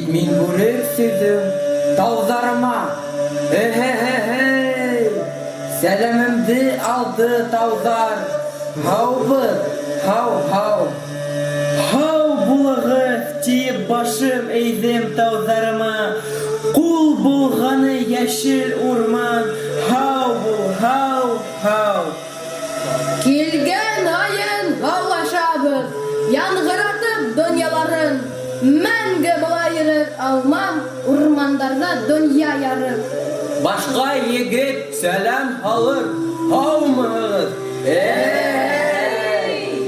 Тик мин бүрек сөйдüm тауҙарыма. Сәләмемде алды тауҙар. Һаубыҙ, һау. Һау булығыҙ, тиеп башым эйҙем тауҙарыма. Ҡул булғаны йәшел урман. Һау бул, һау. Килгән айын һаулашабыҙ, яңғыратып донъяларын. Мәңге былай йөрөр алмам, урмандарҙа донъя ярыр. Башҡа егет сәләм һалыр. Һаумыһығыҙ?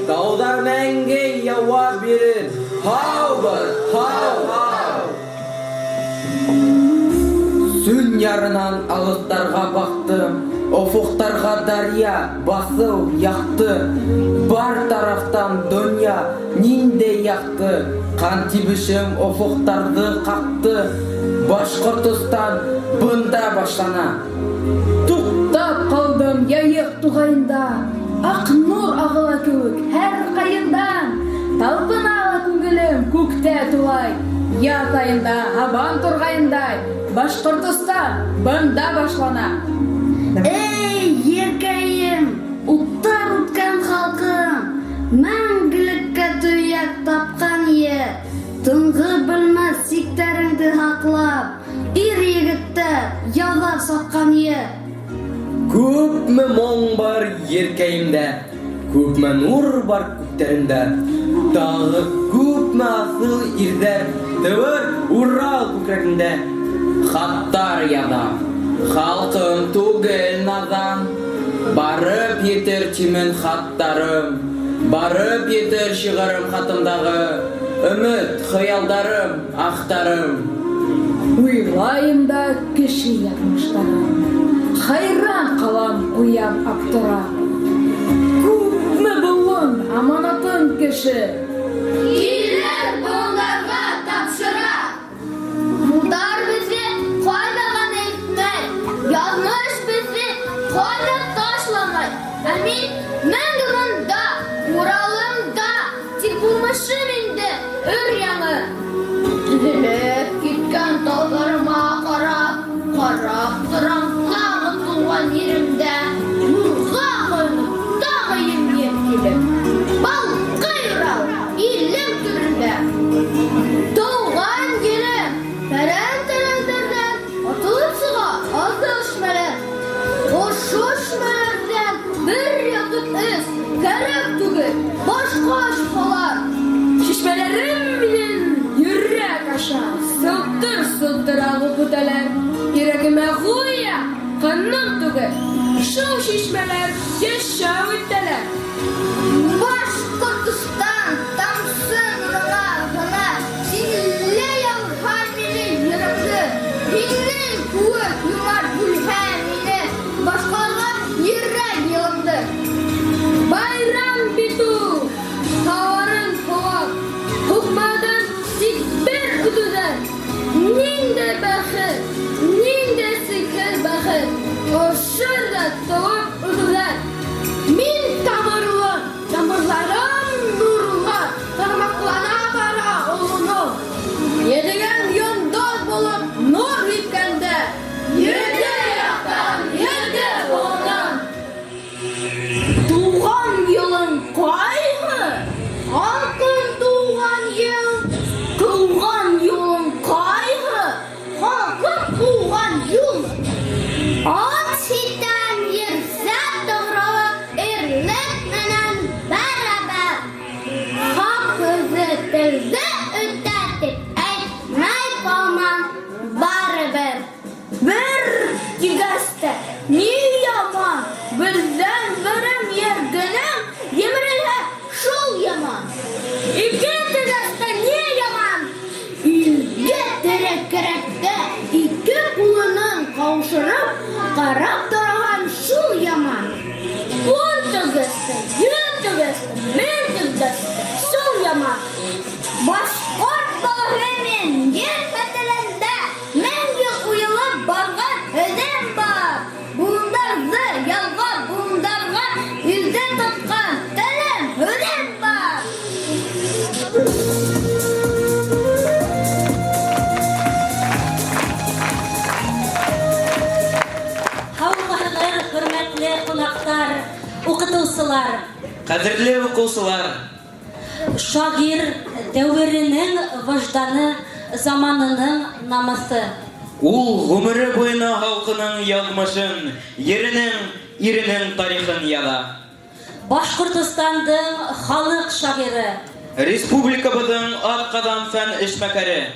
Тауҙар мәңге яуап бирер. Һаубыҙ, һау. Сүн ярынан алыҫтарға баҡтым. Офоҡтарға дарья, баҫыу яҡты. Бар тарафтан донъя ниндәй яҡты. Ҡан тибешем офоҡтарҙы ҡаҡты. Башҡортостан бында башлана. Туҡтап ҡалдым йыйыҡ туғайында. Аҡ нур ағыла кеүек һәр ҡайындан. Талпына ла күңелем күктә тулай. Яҙ айында һабан турғайындай. Башҡортостан бында башлана. Эй, еркәйем, уттар үткән халҡым, мәңгелеккә төйәк тапҡан ер. Тынғы белмәҫ сиктәреңде һаҡлап, ир егеттәр яҙа саҡҡан ер. Күпме моң бар еркәйемдә, күпме нур бар күктәремдә. Тағы күпме аҫыл ирҙәр тыуыр Урал күкрәгендә. Хаттар яҙам, халҡым түгел наҙан. Барып етер тимен хаттарым, барып етер шиғырым хатымдағы. Өмөт, хыялдарым, ахтарым. Уйлайым да кеше яҙмыштарын. Хайран ҡалам уян аптырап. Күпме булын аманатын кеше. Килер бундарға тапшыра. Мудар беҙҙе ҡайҙаған әйтмәй, яҙмыш беҙҙе ҡайҙа ташламай. Ә мин мәңге бында, Уралымда, тик булмышым инде өр-яңы. Төҙөлөп киткән тауҙарыма ҡарап торам тағы тыуған еремдә. Нурға ҡойоноп, тағы ем-ем килеп. Балҡый Урал, илем түрендә. Тыуған ерем, тәрән-тәрәндәрҙән атылып сыға аҙҙы ошмәләр. Ошо ошмәләрҙән бер ятып эс, кәрәк түгел, башҡа ошмалар. Шишмәләрем минең йөрәк аша сылтыр-сылтыр ағып үтәләр. Йөрәгемә ғуя, ҡаным түгел, шул шишмәләр йәшәү итәләр. Башҡортостан тамсы нурыңа ғына синле яуһа минең йөрәкте. Һинең кеүек йомарт бүлһә мине башҡаларға йөрәк йылымды. Байрам бит ул, һауарын һуап, һуҡмадан тик бер үтүҙән. Ниндәй бәхет, ниндәй сихер бәхет, ошонда тыуып үтүҙән. Мин тамырлы, тамырларым нурлы, тармаҡлана бара олоно. Йәнегән йондоҙ булып нур һипкәндә, ете яҡтан, ете ҡулынан. Туған йылың ҡайһы? Халҡым туған йыл. Тыуған юлың ҡайһы? Халҡым туған юл. Ат ситән ерсә тоғралып, ирлек менән бәрәбәр. Хаҡ һүҙе телде өтәтеп, әйтмәй ҡалмам барыбер. Бер тигәстә ни яман, берҙән берем ергенең емерелһә шул яман. Ике тигәстә ни яман, Илгә терәк-кәрәктә ике ҡулының ҡаушырып ҡарап торған шул яман. ун тигәстә, йөҙ тигәстә, мең тигәстә шул яман. Башҡорт балаһы мин ер фәтелендә мәңге уйылып барған һөҙөм бар. Буындарҙы ялға буындарға илдә тотҡан телем һүҙем бар. Кадерле укучылар, Шагир дәверенең вожданы, заманының намысы. ул гомере буена халкының язмышын, еренең, иренең тарихын яза. Башкортостандың халык шагыйры. Республикабызның атказан фән эшмәкәре,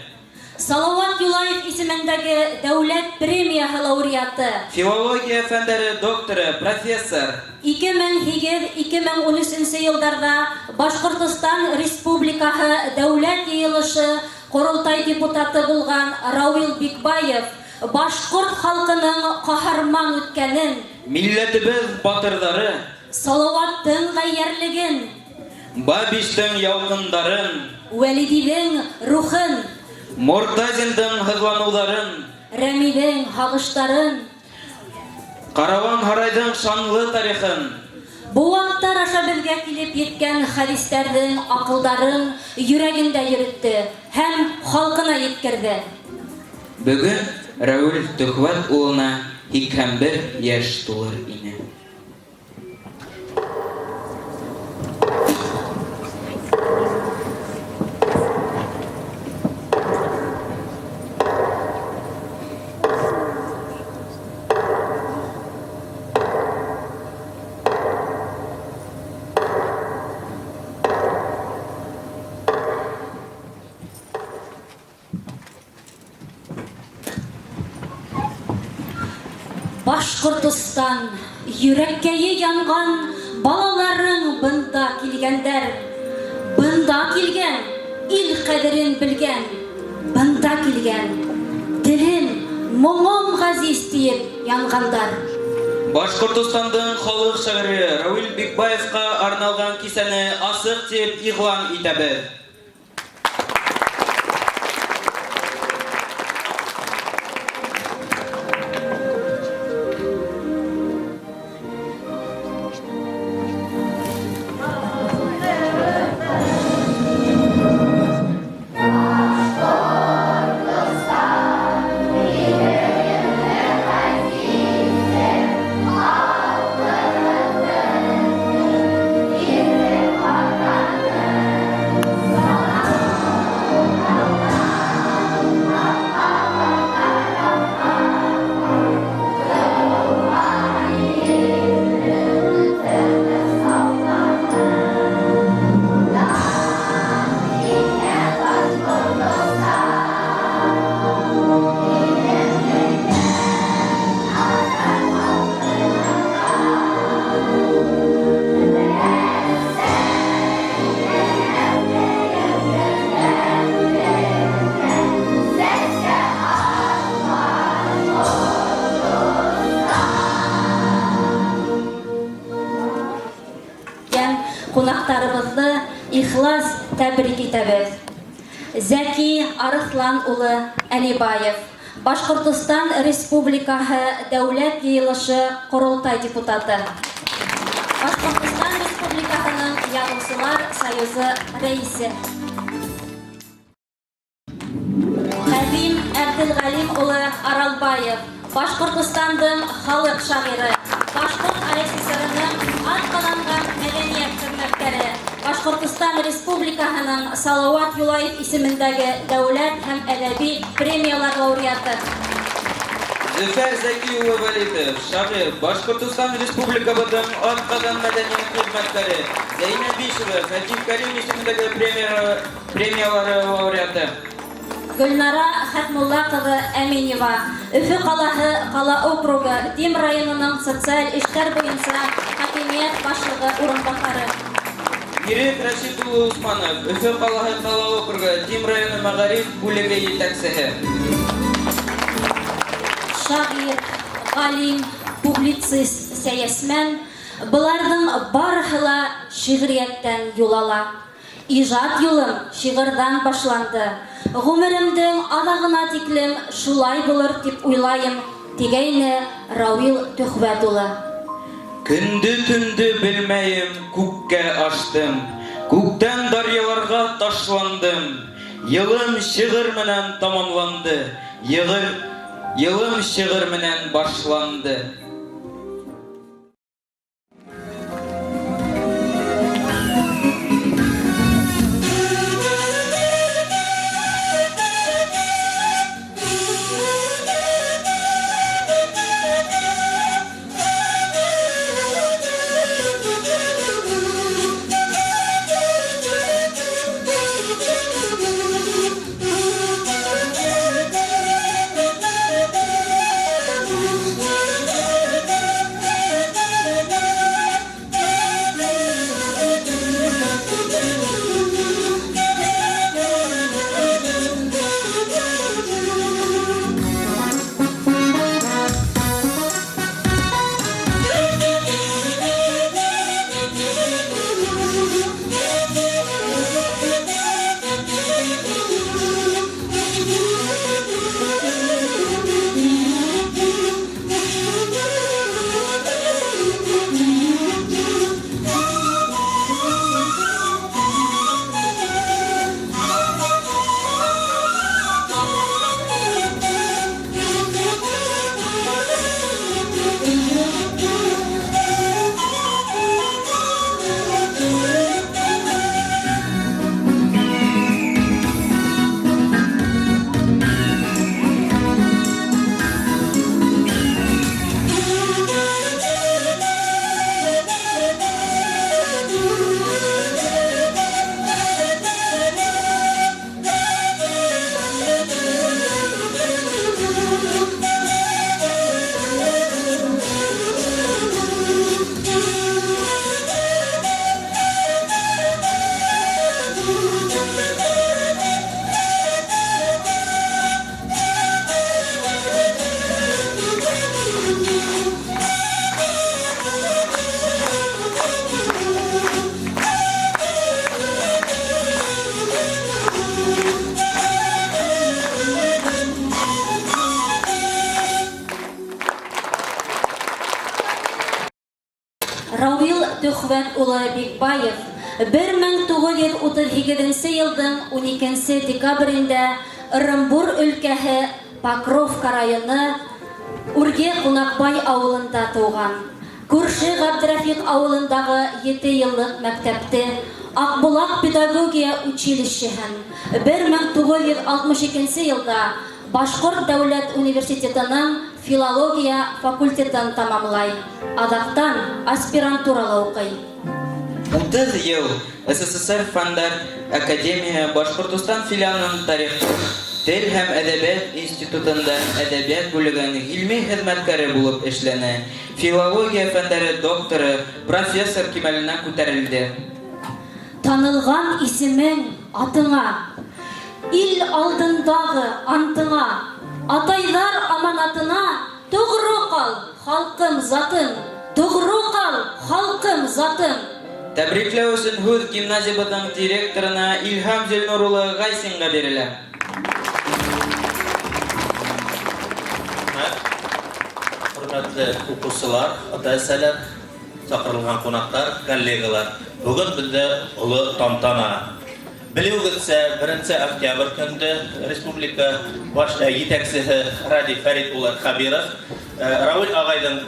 Салават Юлаев исемендәге дәүләт премияһы лауреаты. филология фәннәре докторы, профессор, 2008-2013 елларда Башкортостан Республикаһы дәүләт йыелышы Корылтай депутаты булган Рауил Бикбаев башкорт халкының каһарман үткәнен, милләтебез батырлары, Салаваттың гаерлеген, Бабиштың ялкындарын, Вәлидидің рухын, Мортазиндың хызлануларын, Рәмидең һагыштарын, Караван Һарайдың шанлы тарихын, бу вакыттар аша безгә килеп еткән хәдисләрнең акылдарын йөрәгендә йөртте һәм халкына yetkерде. Бүген Рәүл Төхвәт улына 81 яшь тулыр ине. Башкортостан йөрәккәе янган балаларың бында килгәндәр. Бында килгән, ил кадерен белгән. Бында килгән, телем, моңым газиз диеп янгандар. Башкортостандың халык шагыйры Рауил Бикбаевка арналган кисәне асык дип игълан итәбез. Кунактарыбызны ихлас тәбрик итәбез. Зәки Арыслан улы Әлибаев, Башкортостан Республикаһы дәүләт йыелышы Корылтай депутаты. Башкортостан Республикаһының Язучылар союзы рәисе. Хәзим Әбделгалим улы Аралбаев, Башкортостандың халык шагыйры, Башкорт РСФСРның атҡаҙанған мәҙәниәт хеҙмәткәре, Башкортостан Республикаһының Салауат Юлаев исемендәге дәүләт һәм әҙәби премиялар лауреаты. Зөфәр Зәки улы Вәлитов, шағир, Башкортостан Республикабыҙҙың атҡаҙан мәҙәниәт хеҙмәткәре, Зәйнәб Бишева, Фәтих Кәрим исемендәге премиялары лауреаты. Гөлнара Хәтмулла ҡыҙы Әминева, Өфө ҡалаһы Ҡала округы Дим районының социаль эштәр буйынса хакимиәт башлығы урынбаҫары. Ирек Рәшит улы Усманов, Өфө ҡалаһы Ҡала округы Дим районы мәғариф бүлеге етәксеһе. Шағир, ғалим, публицист, сәйәсмән, быларҙың барыһы ла шиғриәттән юл ала. Ижад юлым шиғырҙан башланды. Ғүмеремдең аҙағына тиклем шулай булыр тип уйлайым, тигәйне Рауил Төхвәт улы. Көндө-төндө белмәйем, күккә аштым, күктән дарьяларға ташландым. Йылым шиғыр менән тамамланды, йылым шиғыр менән башланды. Әхмәт улы Бикбаев 1938 елдың 12 декабрендә Ырымбур өлкәһе Покровка районы Үрге Кунакбай авылында туган. Күрше Габдрафик авылындагы 7 еллык мәктәпте Акбулак педагогия училищеһен 1962 елда Башкорт дәүләт университетының филология факультетын тамамлай. Адактан аспирантурала укый. 30 ел СССР Фәннәр Академия Башкортстан филиалының тарих, тел һәм әдәбият институтында әдәбият бүлегенең гыйльми хезмәткәре булып эшләнә. Филология фәннәре докторы, профессор кимәленә күтәрелде. Танылган исемең атыңа, ил алдындагы антыңа, атайлар аманатына тугры кал, халкым затым, тугры кал, халкым затым. Тәбрикләү өчен һүз гимназиябының директорына Илһам Зелнур улы Гайсинга бирелә. Hürmetli укучылар, ата-әсәләр, чакырылган кунаклар, коллегалар. Бүген бездә улы тантана. Билегезчә, 1 октябрь көндә республика баш җитәкчесе Ради Фәрит улы Хабиров Рауль агайның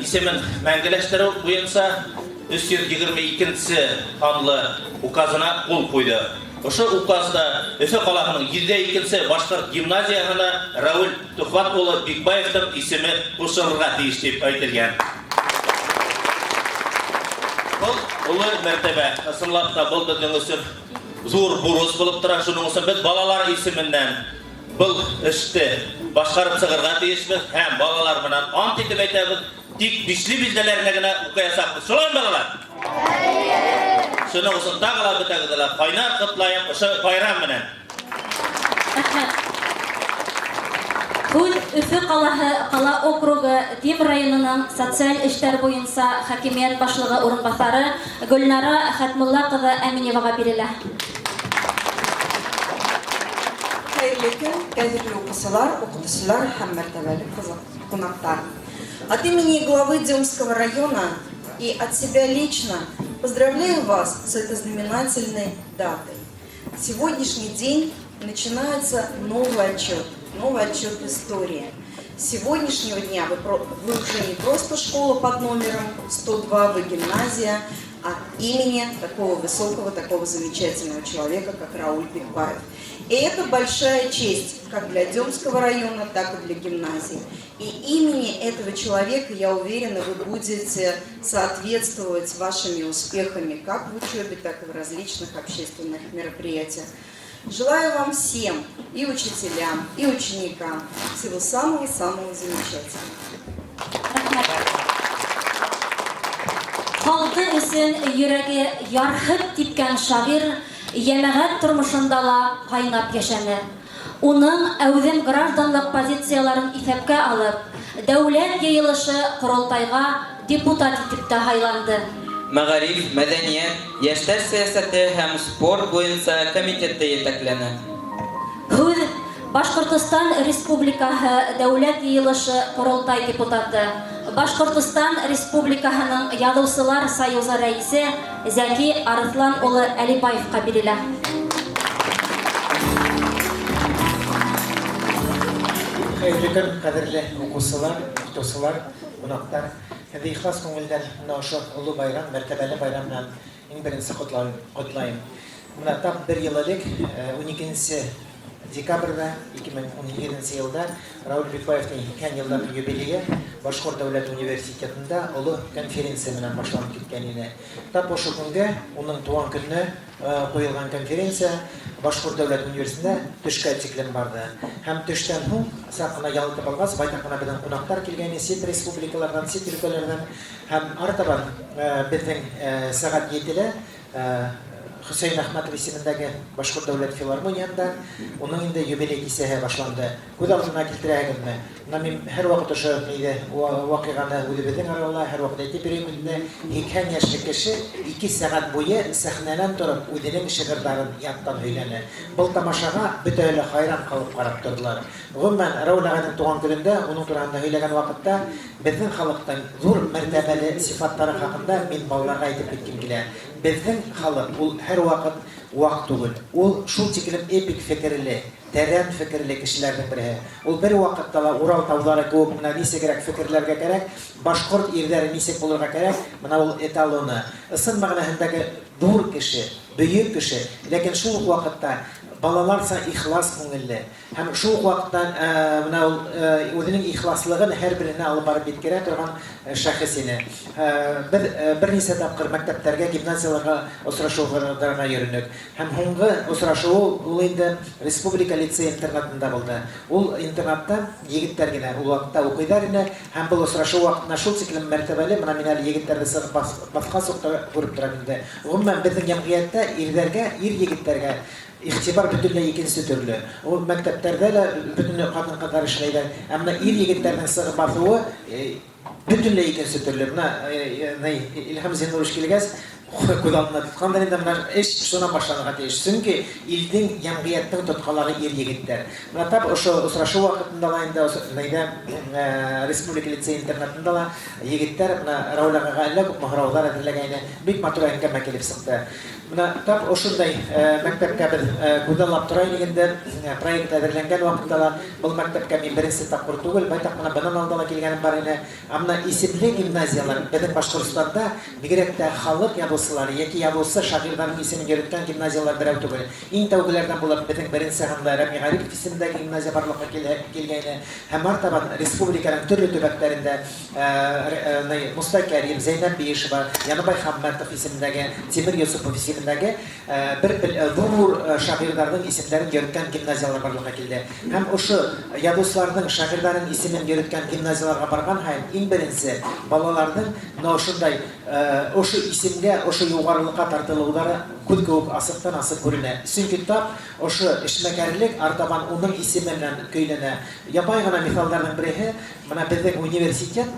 исемен мәңгеләштерү буенча 322 ханлы указына кул куйды. Ошо указда Өфе каласының 102 башкорт гимназиясына Рауль Тухват улы Бикбаевның исеме кушылырга тиеш дип әйтелгән. Бұл улы мәртәбә, ысынлап та бұл безнең өчен зур бурыч булып тора. Шуның өчен без балалар исеменнән бұл эште башкарып чыгарга тиешбез һәм балалар менән ант итеп әйтәбез. Тик бишле билдәләрне генә укыясакбыз. Шулай балалар? Шуның өчен тагыла бетәгезләр, кайнар котлаеп ошо байрам менән. Һүз Өфе калаһы Кала округы Дим районының социаль эшләр буенча хакимият башлыгы урынбасары Гөлнара Хәтмулла кызы Әминевага бирелә. Хәерле көн, кадерле укучылар, укытучылар һәм мәртәбәле кунаклар. От имени главы Демского района и от себя лично поздравляю вас с этой знаменательной датой. Сегодняшний день начинается новый отчет в истории. С сегодняшнего дня вы уже не просто школа под номером 102, вы гимназия, от имени такого высокого, такого замечательного человека, как Рауль Бикбаев. И это большая честь как для Демского района, так и для гимназии. И имени этого человека, я уверена, вы будете соответствовать вашими успехами как в учебе, так и в различных общественных мероприятиях. Желаю вам всем, и учителям, и ученикам, всего самого-самого замечательного. Халкы өсөн йөрәге ярһып типкән шагыйрь җәмәгать тормышында ла кайнап яшәне. Уның әүҙем гражданлык позицияларын иҫәпкә алып, дәүләт йыйылышы ҡоролтайға депутат итеп тә һайланды. Мәгариф, мәдәниәт, яшьләр сәясәте һәм спорт буенча комитетта етәкләнә. Һүҙ Башҡортостан Республикаһы дәүләт йыйылышы ҡоролтай депутаты, Башҡортостан Республикаһының Яҙыусылар союзы рәисе Зәки Арыҫлан улы Әлибаевҡа бирелә. Хәйерле көн, кадерле укучылар, укытучылар, кунаклар. Һәм ихлас күңелдән ошо улы байрам, мәртәбәле байрам белән иң беренче котлайым. Менә тап 1 ел элек 12 декабрьдә 2017 елда Рауль Бикбаевның 2 еллык юбилее Башкорт дәүләт университетында олы конференция менән башланып киткән иде. Тап ошо көнгә уның туган көнне куелган конференция Башкорт дәүләт университетында төшкә тиклем барды. Һәм төштән һуң сакына ялтып алгас, байтак кына безнең кунаклар килгән, сит республикалардан, сит өлкәләрдән һәм артабан безнең сәгать 7-дә Хөсейн Әхмәтов исемендәге Башкорт дәүләт филармониянда уның инде юбилей кисәһе башланды. Күз алдына китерәгезме? Менә мин һәр вакыт ошо вакыйганы үзебезнең арала һәр вакыт әйтеп бирәм инде. 80 яшьлек кеше 2 сәгать буе сәхнәдән торып үзенең шигырьләрен яттан һөйләнә. Был тамашага бөтәле хайран калып карап тордылар. Гомумән Рәүл аганың туган көнендә уның турында һөйләгән вакытта безнең халыктың зур мәртәбәле сифатлары хакында мин балаларга әйтеп киткем килә. Безнең халык ул һәр вакыт вак түгел. Ул шул тиклем эпик фикерле, тәрән фикерле кешеләрнең бере. Ул бер вакытта ла Урал таулары күп менә нисегрәк фикерләргә кирәк, башкорт ирләре нисек булырга кирәк, менә ул эталоны. Ысын мәгънәһендәге зур кеше, бөек кеше, ләкин шул ук вакытта балаларса ихлас күңелле. Һәм шул ук вакытта менә ул үзенең ихласлыгын һәр беренә алып барып биткерә торган шәхес ине. Бер нисә тапкыр мәктәпләргә, гимназияларга очрашуларга йөренек. Һәм һуңгы очрашу ул инде республика лицей интернатында булды. Ул интернатта егетләр генә ул вакытта укыйлар иде. Һәм бу очрашу вакытында шул тиклем мәртәбәле, менә мин әле егетләрне сыгып баска сукта күреп торам инде. Гомумән безнең җәмгыятьтә ирләргә, ир-егетләргә игътибар бөтенләй икенче төрле. Ул мәктәпләрдә дә бөтенләй хатын-кызлар эшләйләр. Әмма ир-егетләрнең сыгып басуы бөтенләй икенче төрле. Менә Илһам Зинурович килгәс, күз алдына тотканда инде менә эш шуна башланырга тиеш. Чөнки илдең җәмгыятьнең тоткалары ир-егетләр. Менә тап ошо очрашу вакытында ла инде республика лицей интернатында ла егетләр менә Рәүләгә әллә күп махраулар әзерләгәне бик матур әңгәмә килеп сыкты. Менә тап ошындай мәктәпкә без күзаллап торайык инде, проект әзерләнгән вакытта ла бу мәктәпкә мин беренче тапкыр түгел, байтак менә бынан алда килгәнем бар иде. Әмма исемле гимназиялар безнең Башкортстанда бигрәк тә халык ябылсылар яки ябылса шагыйрьләрнең исемен йөрткән гимназиялар берәү түгел. Иң тәүгеләрдән булып безнең беренче хәмдә Рәми Гарипов исемендәге гимназия барлыкка килгәне һәм артабан республиканың төрле төбәкләрендә Мустакәрим, Зәйнәп Биешева, Яныбай Хәммәтов исемендәге, Тимер Йосыпов исемендәге бер зур шагыйрьләрнең исемнәрен йөрткән гимназиялар барлыкка килде. Һәм ошо ябылсыларның шагыйрьләрнең исемен йөрткән гимназияларга барган һәм иң беренче балаларның ошындай ошо исемгә, ошо югарылыкка тартылулары күз күп асыктан асык күренә. Чөнки тап ошо эшмәкәрлек артабан уның исеме белән көйләнә. Ябай гына мисалларның бере, менә безнең университет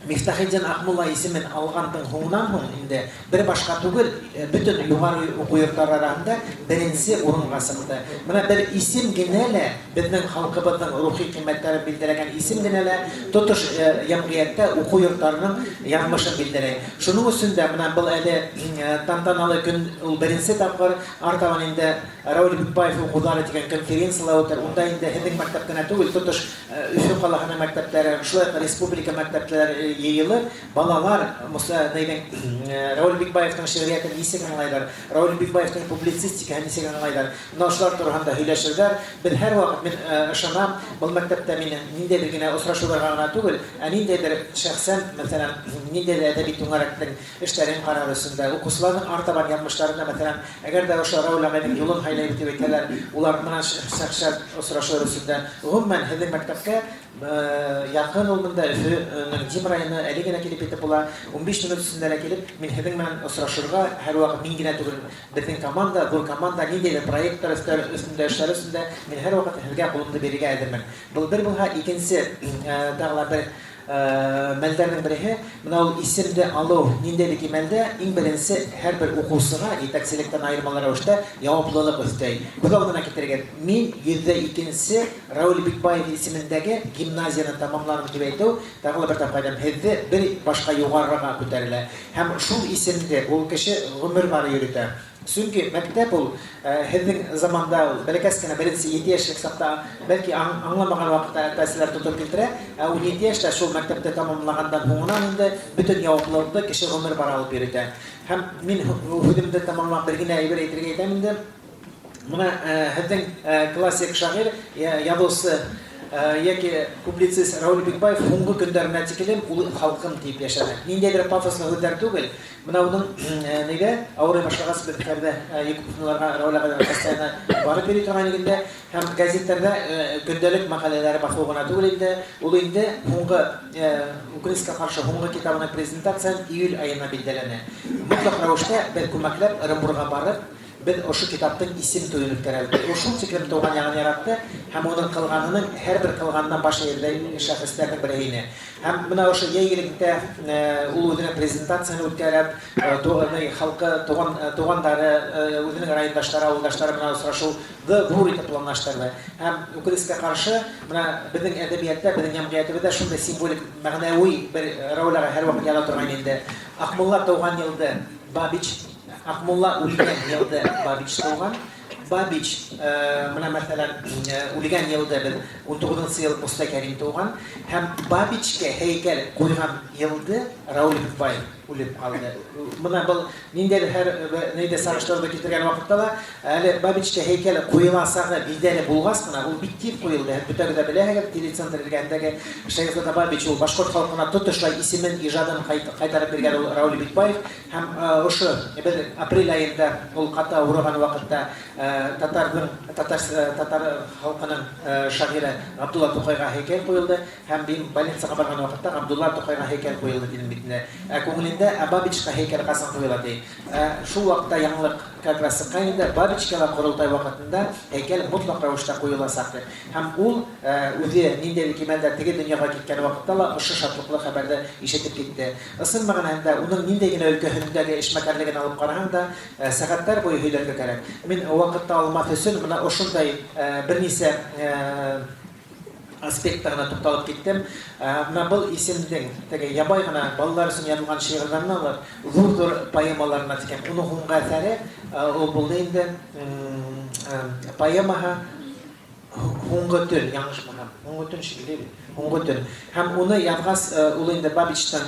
Мифтахиддин Акмулла исемен алгандан һуңнан инде бер башка түгел, бөтен югары уку йортлары арасында беренче урынга чыкты. Менә бер исем генә лә безнең халкыбызның рухи кыйммәтләрен билдерәгән исем генә лә тотыш җәмгыятьтә уку йортларының язмышын билдерә. Шуның өчен дә менә бу әле тантаналы көн ул беренче тапкыр артабан инде Рәүл Бикбаев укулары дигән конференциялар үтә. Унда инде һеҙҙең мәктәптән түгел, тотыш Өфө ҡалаһының мәктәптәре, шулай республика мәктәпләре йыйылып, балалар Рәүл Бикбаевтың шиғриәтен нисек аңлайҙар, Рәүл Бикбаевтың публицистикаһын нисек аңлайҙар. Менә шулар тураһында һөйләшерҙәр. Беҙ һәр ваҡыт мин ышанам, был мәктәптә мин ниндәйҙер генә осрашыуҙарға гына түгел, ә ниндәйҙер шәхсән, мәсәлән, ниндәйҙер әҙәби түңәрәктең эштәрен ҡарар өсөндә, укыусыларҙың артабан яҙмыштарында, мәсәлән, әгәр дә ошо Рәүл ағайҙың юлын һайлай итеп әйтәләр, улар менән шәхсән осрашыуҙар өсөндә. Ғөмүмән һеҙҙең мәктәпкә яҡын ул бында Өфөнөң Дим районы әле генә килеп етеп була, 15 минут өсөндә килеп, мин һеҙҙең менән осрашырға һәр ваҡыт мин генә түгел, беҙҙең команда, ҙур команда, ниндәйҙер проекттар өҫтөндә, эштәр өҫтөндә, мин һәр ваҡыт һеҙгә ҡулымды бирергә әҙермен. Был бер булһа, икенсе тағы бер мәлдәрнең береһе, менә ул исемде алыу ниндәйҙер кимәлдә иң беренсе һәр бер уҡыусыға етәкселектән айырмалы рәүештә яуаплылыҡ өҫтәй. Күҙ алдына китергә, мин 102-нсе Рәүл Бикбаев исемендәге гимназияны тамамланым тип әйтеү, тағы бер тапҡайҙан һеҙҙе бер башҡа юғарыға күтәрелә. Һәм шул исемде ул кеше ғүмер бары йөрөтә. Чөнки мәктәп ул һеҙҙең заманда бәләкәс кенә беренсе 7 йәшлек саҡта бәлки аңламаған ваҡытта әтәселәр тотоп килтерә, ә 17 йәштә шул мәктәпте тамамлағандан һуңынан инде бөтөн яуаплылыҡты кеше ғүмер бары алып йөрөтә. Һәм мин һүҙемде тамамлап бер генә әйбер әйтергә итәм инде. Менә һеҙҙең классик шағир, яҙыусы яки публицист Рауль Бикбаев хуңгы көндәренә тикелем ул халкым дип яшәде. Ниндидер пафослы һүзләр түгел. Менә уның нигә авырый башлагас беткәрдә Якубовларга Раулага постоянно барып йөри торган игендә һәм газеттердә көндәлек мәкаләләре басу гына түгел инде. Ул инде хуңгы Украинска каршы хуңгы китабының презентациясын июль аена билгеләнә. Мотлак рәвештә бер күмәкләп Оренбурга барып без ошо китаптың исем туен үткәрәбез. Ул шул тиклем туган ягын яратты һәм уның кылганының һәрбер кылганнан баш әйрдә шәхесләрнең бере ине. Һәм менә ошо яйгилектә ул үзенең презентацияны үткәреп, халкы тугандары, үзенең райондашлары, авылдашлары белән очрашуды зур итеп планлаштырды. Һәм Украинска каршы менә безнең әдәбиятта, безнең җәмгыятебездә шундый символик мәгънәви бер рольгә һәрвакыт яла торган инде. Акмулла туган елда Бабич Акмулла үлгән елда Бабич туган. Бабич менә мәсәлән үлгән елда 19 ел Муста Кәрим туган һәм Бабичкә һәйкәл куйган елда Рауль Бикбаев үлеп калды. Менә бу ниндидер һәр нидә сарыштырды китергән вакытта да әле Бабичкә һәйкәл куеласагы билдәле булгас кына ул бик тип куелды. Бөтәге дә беләһегез телецентр дигәндәге Шәйхзада Бабич ул башкорт халкына тотышлай исемен иҗадын кайтарып биргән ул Рауль Бикбаев һәм ошо апрель аенда ул ката ураган вакытта татар халкының шагыйре Абдулла Тукайга һәйкәл куелды һәм больницага барган вакытта Абдулла Тукайга һәйкәл куелды дигән битне. Күңелендә Бабичка һәйкәл касан куела ди. Шул вакытта яңлык как раз кайында Бабичкага корылтай вакытында һәйкәл мотлак рәвештә куеласак. Һәм ул үзе ниндидер кимәлдә теге дөньяга киткән вакытта ла ошо шатлыклы хәбәрне ишетеп китте. Ысын мәгънәдә уның ниндәй генә өлкәһендәге эшмәкәрлеген алып караган да сәгатьләр буе һөйләргә кирәк. Мин вакытта алмас өчен менә ошондай бернисә аспектларына тукталып киттем. Менә бу исемдең теге ябай гына балалар өчен язылган шигырьләрне алып, зур поэмаларына тикән. Уның хуңга әсәре ул булды инде поэмаһы Хуңгы төн, яңгыш булган. Хуңгы төн шикелле. Хуңгы төн. Һәм уны язгас ул инде Бабичтан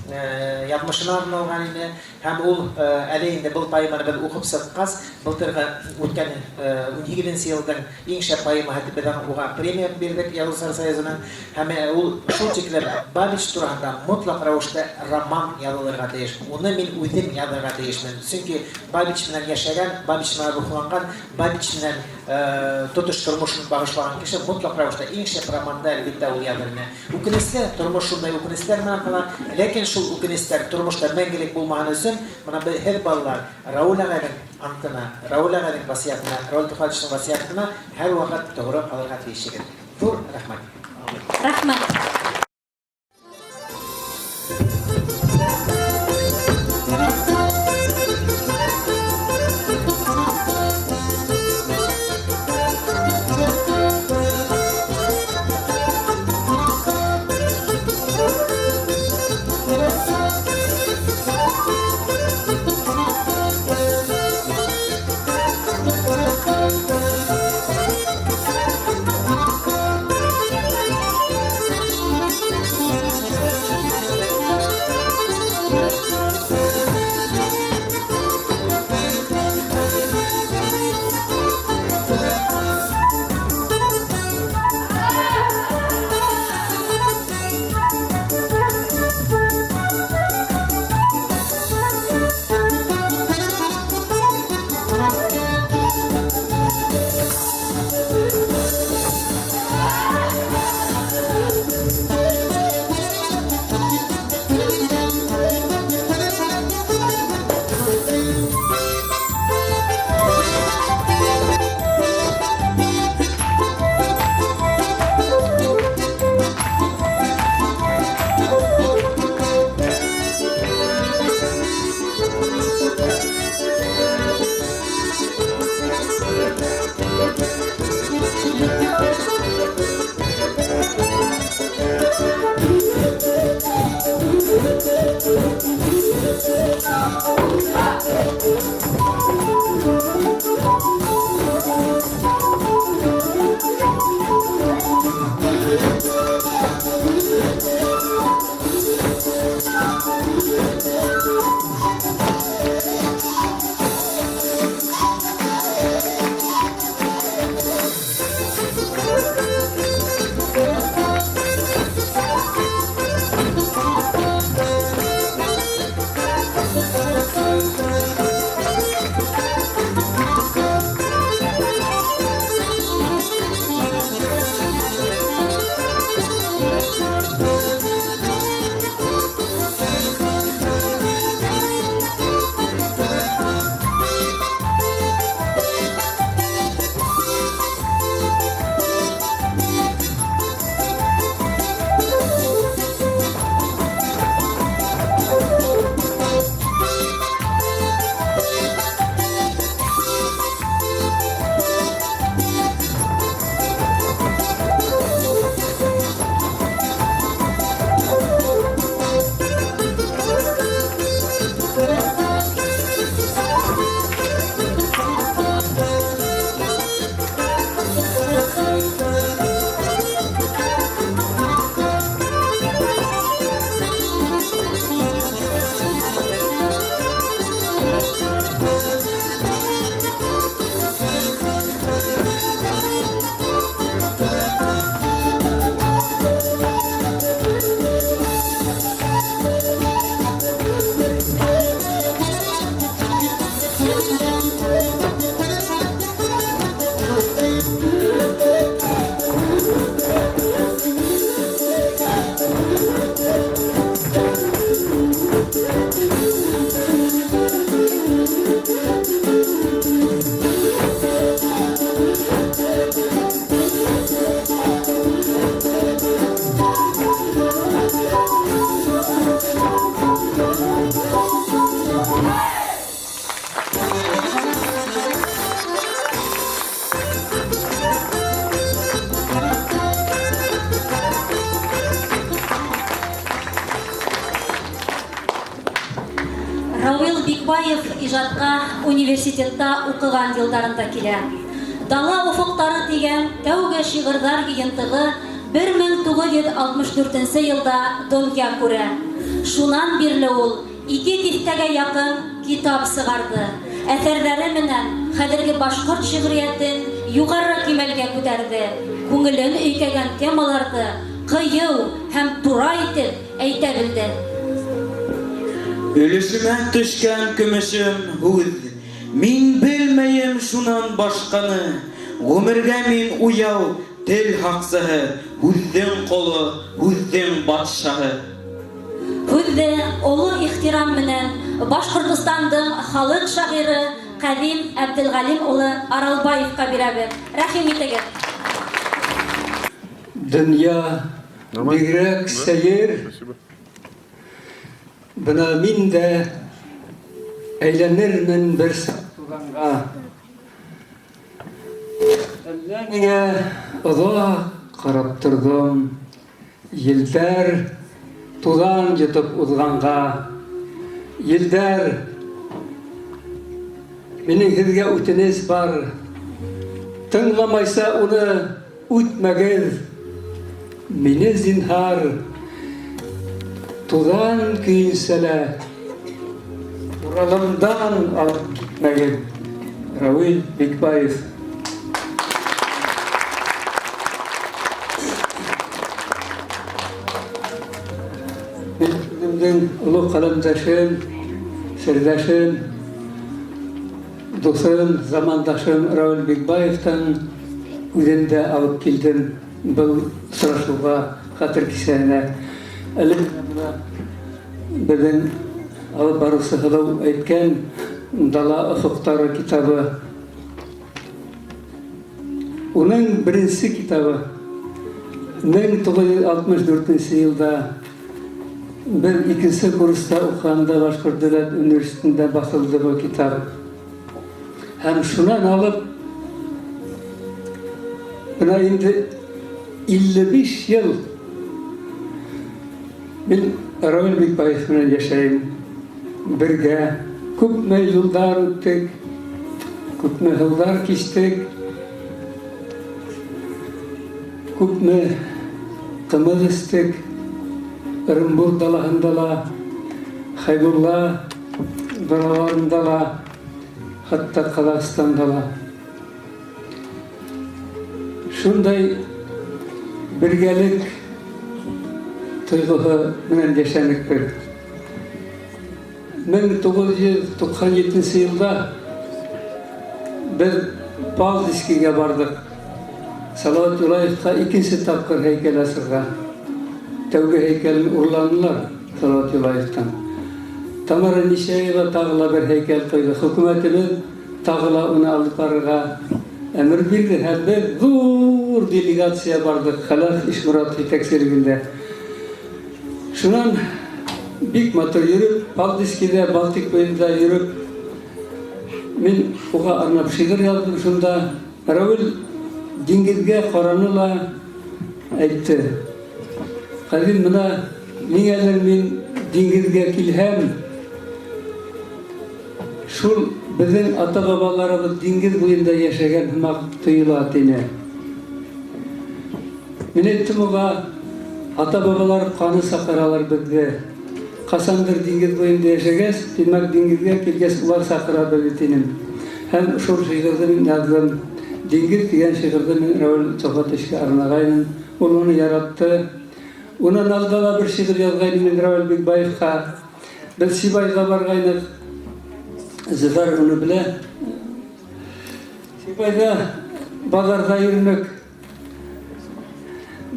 язмышына арналган иде. Һәм ул әле инде бу поэманы без укып сыккас, былтыргы үткән 12нче елның иң шәп поэмаһы дип уга премия бирдек Язучылар союзының. Һәм ул шул тиклем Бабич турында мотлак рәвештә роман язылырга тиеш. Уны мин үзем язарга тиешмен. Чөнки Бабич белән яшәгән, Бабич белән рухланган, Бабич белән тотыш тормышын багышлаган кеше мотлак рәвештә иң шәп романда әлбәттә ул язарны. Үкенечле тормыш шундай үкенечләр менән кала, ләкин шул үкенечләр тормышта мәңгелек булмаган өчен менә һәр балалар Рауль аганың антына, Рауль аганың васиятына, Рауль Тухачның васиятына һәр вакыт тогры калырга тиешдер. Зур рәхмәт. Рәхмәт. университетта укыган елдарында килә. Дала уфуктары дигән тәүге шигырьләр йыентыгы 1964 елда дөнья күрә. Шуннан бирле ул 2 тиҫтәгә якын китап сыгарды. Әҫәрләре менән хәзерге башҡорт шиғриәтен юғары кимәлгә күтәрҙе. Күңелен өйкәгән темаларҙы ҡыйыу һәм тура итеп әйтә белде. Өлешемә төшкән көмөшөм һүҙ, мин белмәйем шунан башҡаны. Ғүмергә мин уяу, тел һаҡсыһы, һүҙҙең ҡоло, һүҙҙең батшаһы. Һүҙҙе оло ихтирам менән Башҡортостандың халыҡ шағиры Ҡәҙим Әбделғәлим улы Аралбаевҡа бирәбеҙ. Рәхим итегеҙ. Дөнья бигерәк сәйер, бына мин дә әйләнермен бер саҡ туғанға. Әллә ниңә оҙаҡ ҡарап торҙом, елдәр туҙан йотоп уҙғанға. Елдәр, минең һеҙгә үтенес бар, тыңламайса уны үтмәгеҙ. Мине зинһар, туҙан көйөнсә лә уралымдан алып китмәгеҙ. Рауил Бикбаев. Минең оло ҡәләмдәшем, серҙәшем, дуҫым, замандашым Рауил Бикбаевтың үҙен дә алып килдем был осрашыуға, хәтер кисәһенә. Әле беҙҙең алып барыусы Һылыу әйткән «Дала офоҡтары» китабы. Уның беренсе китабы 1964 йылда бер икенсе курста уҡығанда Башҡорт дәүләт университетында баҫылды был китап. Һәм шунан алып, бына инде 55 йыл мин Рауил Бикбаев менән йәшәйем. Бергә күпме юлдар үттек, күпме һыуҙар кистек, күпме ҡымыҙ эстек. Ырымбур далаһында ла, Хайбулла далаларында ла, хатта Ҡаҙағстанда ла. Шундай бергәлек тойғоһо менән йәшәнек бер. 1997 йылда беҙ Палдискигә бардык. Салауат Юлаевҡа икенсе тапҡыр һәйкәл асырға. Тәүге һәйкәлен урланылар Салауат Юлаевтан. Тамара Нишаева тағы ла бер һәйкәл ҡуйҙы. Хөкүмәтебеҙ тағы ла уны алып барырға әмер бирҙе. Һәм беҙ ҙур делегация бардык Хәләф Ишморат етәкселегендә. Шунан бик матур йөрөп, Палдискиҙә, Балтик буйында йөрөп, мин уға арнап шиғыр яҙҙым. Шунда Рауил диңгеҙгә ҡараны ла әйтте: Ҡәҙим, бына ниңәлер мин диңгеҙгә килһәм, шул беҙҙең ата-бабаларыбыҙ диңгеҙ буйында йәшәгән һымаҡ тойола, тине. Мин әйттем уға, ата-бабалар ҡаны саҡыралар беҙҙе. Ҡасандыр диңгеҙ буйында йәшәгәс, тимәк диңгеҙгә килгәс улар саҡыра беҙҙе, тинем. Һәм шул шиғырҙы мин яҙҙым. Диңгеҙ тигән шиғырҙы мин Рауил Сәлғәтовичкә арнағайным. Ул уны яратты. Унан алда ла бер шиғыр яҙғайным мин Рауил Бикбаевҡа. Беҙ Сибайға барғайныҡ. Зөфәр уны белә. Сибайҙа баҙарҙа йөрөнөк.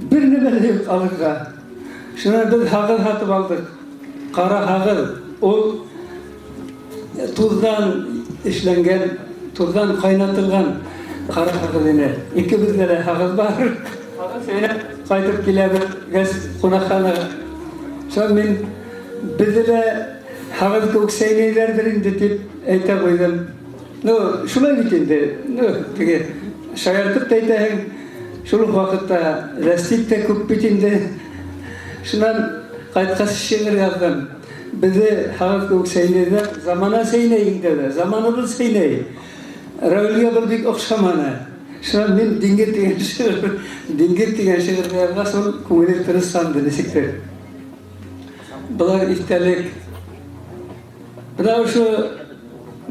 Бер нәмә лә юҡ алырға. Шунан беҙ һағыҙ һатып алдыҡ. Ҡара һағыҙ. Ул туҙҙан эшләнгән, туҙҙан ҡайнатылған ҡара һағыҙ ине. Икебеҙҙә лә һағыҙ бар. Ҡайтып киләбеҙ ҡунаҡханаға. Шунан мин беҙҙе лә һағыҙ кеүек сәйләйҙәрҙер инде тип әйтә ҡуйҙым. Шулай бит инде. Теге шаяртып та әйтәһең, шул уҡ ваҡытта ләстик тә күп бит инде. Шунан ҡайтҡас шиғыр яҙҙым. bizi halk yok seynede, zamana seyneyin dedi, zamanımız seyney. Ravliye bir bik okşamana. Şuna min dingir diyen şehirlerine son kumuli tırısandı nesiktir. Bunlar iftelik. Buna şu